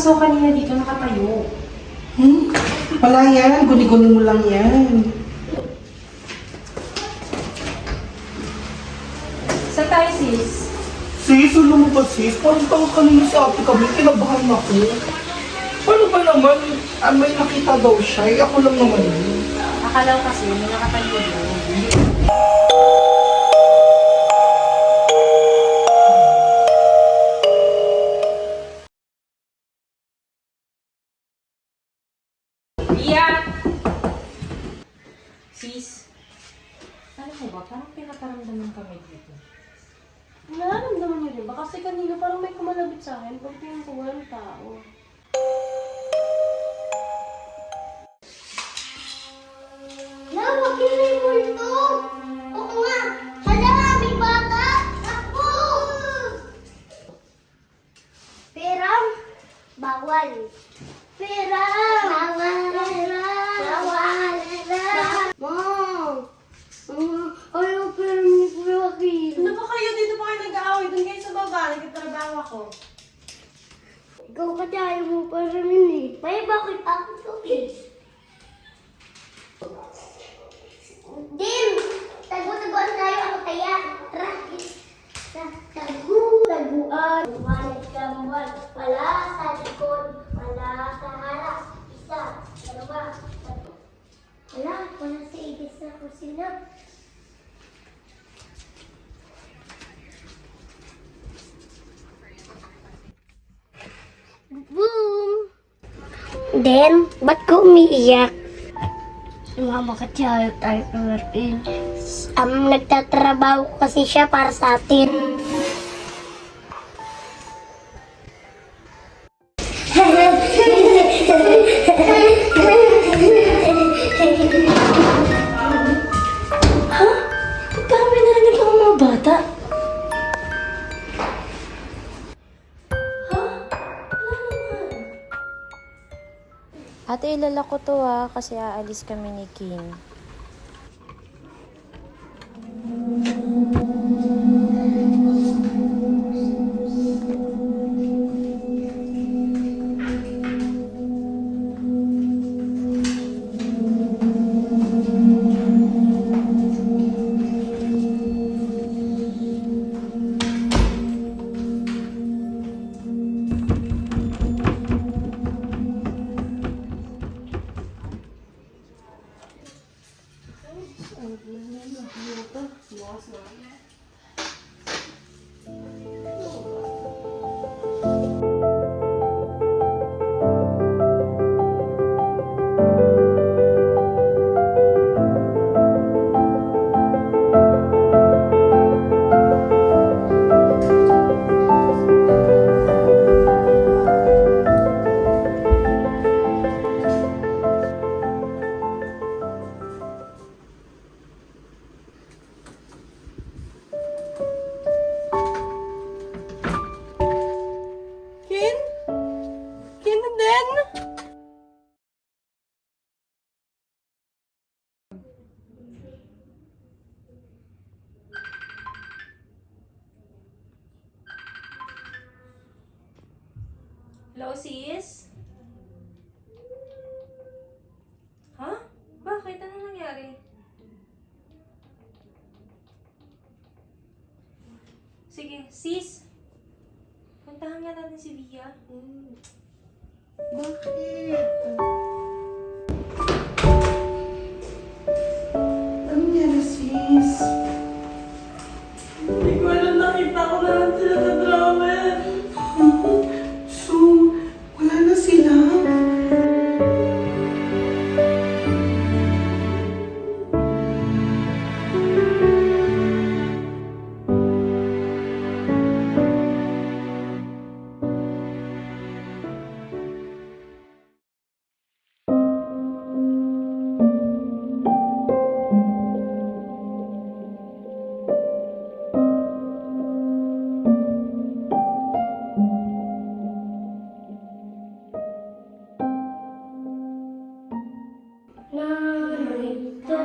nagpapasaw kanina dito, nakatayo. Wala yan. Guni-guni mo lang yan. Saan tayo, sis? Sis, alam mo ba sis? Parang tawag kanina si ate kami. Kinabahan ako. Paano ba naman? May nakita daw siya. Ako lang naman yun. Akala ko kasi may nakatayo doon. Ria! Sis, ano mo ba? Parang pinaparamdaman kami dito. Nararamdaman niyo rin ba? Kasi kanina parang may kumalabit sa akin. Pagtingin ko walang tao. Lawak yun na yung multo! Oo nga! Hala, may bata! Ako! Peram! Bawal! Peram! Bawal! Peram! Bawal! Peram! Mom! Ayaw peram ni Kuya Joaquin. Ano ba kayo? Dito pa kayo nag-aaway. Doon kayo sa baba. Nagtatrabaho ako. Ikaw kasi ayaw mo paramin eh. May bakit ako to eh? Dim! Tagu-taguan tayo ako kaya. Tara! Tagu-taguan. Bumanag kambal. Wala sa likod. Wala sa harap. Isa. Dalawa. Tatlo. Wala. Wala sa ibig sa kusina. Boom! Then, ba't ko umiiyak? Bakit siya tayo kawarin? Nagtatrabaho kasi siya para sa atin. Ha? Parang may narinig ako mga bata. Ha? Wala naman. Ate, ilala ko to kasi aalis kami ni King. Kin? Kin din? Hello, sis? Ha? Bakit? Ano nangyari? Sige, sis. Puntahan nga natin si Via. Bakit? Ano nangyari sis? Hindi ko alam, nakita ko lahat sila sa drama. So, wala na sila. Narito